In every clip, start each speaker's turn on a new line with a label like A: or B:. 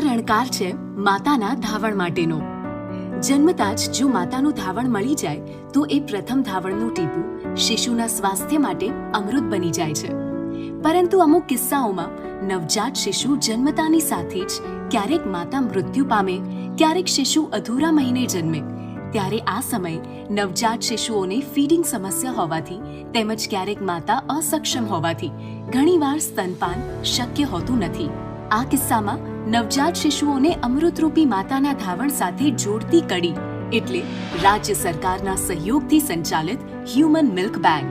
A: રણકાર છે માતાના ધાવણ માટેનો. જન્મતા જ જો માતાનું ધાવણ મળી જાય તો એ પ્રથમ ધાવણનું ટીપું શિશુના સ્વાસ્થ્ય માટે અમૃત બની જાય છે. પરંતુ અમુક કિસ્સાઓમાં નવજાત શિશુ જન્મતાની સાથે જ ક્યારેક માતા મૃત્યુ પામે, ક્યારેક શિશુ અધૂરા મહિને જન્મે. ત્યારે આ સમયે નવજાત શિશુઓને ફીડિંગ સમસ્યા હોવાથી તેમજ ક્યારેક માતા અસક્ષમ હોવાથી ઘણીવાર સ્તનપાન શક્ય હોતું નથી. આ કિસ્સામાં નવજાત શિશુઓને અમૃતરૂપી માતાના ધાવણ સાથે જોડતી કડી એટલે રાજ્ય સરકારના સહયોગથી સંચાલિત હ્યુમન મિલ્ક બેંક,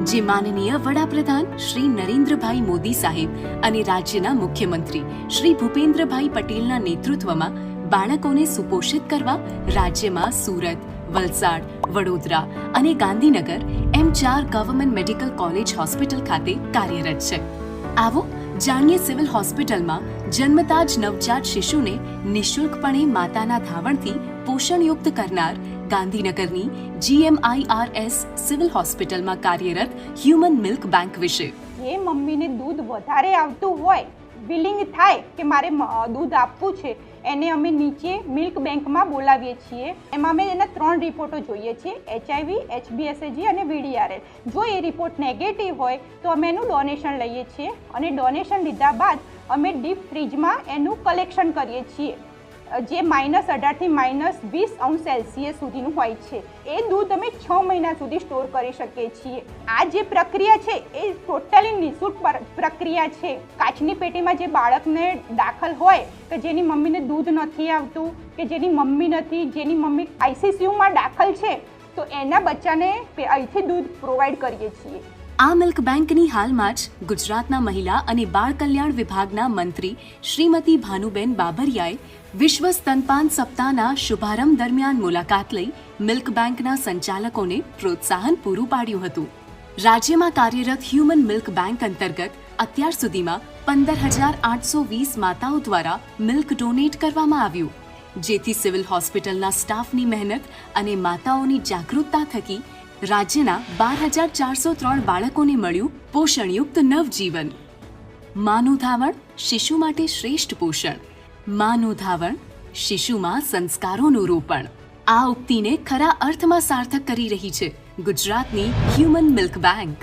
A: જે માનનીય વડાપ્રધાન શ્રી નરેન્દ્રભાઈ મોદી સાહેબ અને રાજ્યના મુખ્યમંત્રી શ્રી ભૂપેન્દ્રભાઈ પટેલના નેતૃત્વમાં બાળકોને સુપોષિત કરવા રાજ્યમાં સુરત, વલસાડ, વડોદરા અને ગાંધીનગર એમ 4 ગવર્મેન્ટ મેડિકલ કોલેજ હોસ્પિટલ ખાતે કાર્યરત છે. આવો જાણીએ સિવિલ હોસ્પિટલમાં જન્મતા જ નવજાત શિશુને નિઃશુલ્કપણે માતાના ધાવણથી પોષણયુક્ત કરનાર ગાંધીનગરની GMIRS સિવિલ હોસ્પિટલમાં કાર્યરત હ્યુમન મિલ્ક બેંક વિશે.
B: જે મમ્મીને દૂધ વધારે આવતું હોય, વિલિંગ થાય કે મારે દૂધ આપવું છે, એને અમે નીચે મિલ્ક બેંકમાં બોલાવીએ છીએ. એમાં અમે એના 3 રિપોર્ટો જોઈએ છીએ: HIV, HbSAg અને VDRL. જો એ રિપોર્ટ નેગેટિવ હોય તો અમે એનું ડોનેશન લઈએ છીએ અને ડોનેશન લીધા બાદ અમે ડીપ ફ્રીજમાં એનું કલેક્શન કરીએ છીએ, જે -18 થી -20 સેલ્સિયસ સુધીનું હોય છે. એ દૂધ અમે 6 મહિના સુધી સ્ટોર કરી શકીએ છીએ. આ જે પ્રક્રિયા છે એ ટોટલી નિઃશુલ્ક પ્રક્રિયા છે. કાચની પેટીમાં જે બાળકને દાખલ હોય કે જેની મમ્મીને દૂધ નથી આવતું કે જેની મમ્મી નથી, જેની મમ્મી ICCUમાં દાખલ છે, તો એના બચ્ચાને અહીંથી દૂધ પ્રોવાઈડ કરીએ છીએ.
A: આ મિલ્ક બેંકની હાલમાં જ ગુજરાતના મહિલા અને બાળ કલ્યાણ વિભાગના મંત્રી શ્રીમતી ભાનુબેન બાબરિયાએ વિશ્વ સ્તનપાન સપ્તાહના શુભારંભ દરમિયાન મુલાકાત લઈ મિલ્ક બેંકના સંચાલકોને પ્રોત્સાહન પૂરું પાડ્યું હતું. રાજ્યમાં કાર્યરત હ્યુમન મિલ્ક બેંક અંતર્ગત અત્યાર સુધીમાં 15,820 માતાઓ દ્વારા મિલ્ક ડોનેટ કરવામાં આવ્યું, જેથી સિવિલ હોસ્પિટલના સ્ટાફની મહેનત અને માતાઓની જાગૃતતા થકી રાજ્યના 12,403 બાળકોને મળ્યું પોષણયુક્ત નવજીવન. માનું ધાવણ શિશુ માટે શ્રેષ્ઠ પોષણ. માનું ધાવણ શિશુમાં સંસ્કારોનું રોપણ. આ ઉક્તિને ખરા અર્થમાં સાર્થક કરી રહી છે ગુજરાતની હ્યુમન મિલ્ક બેંક.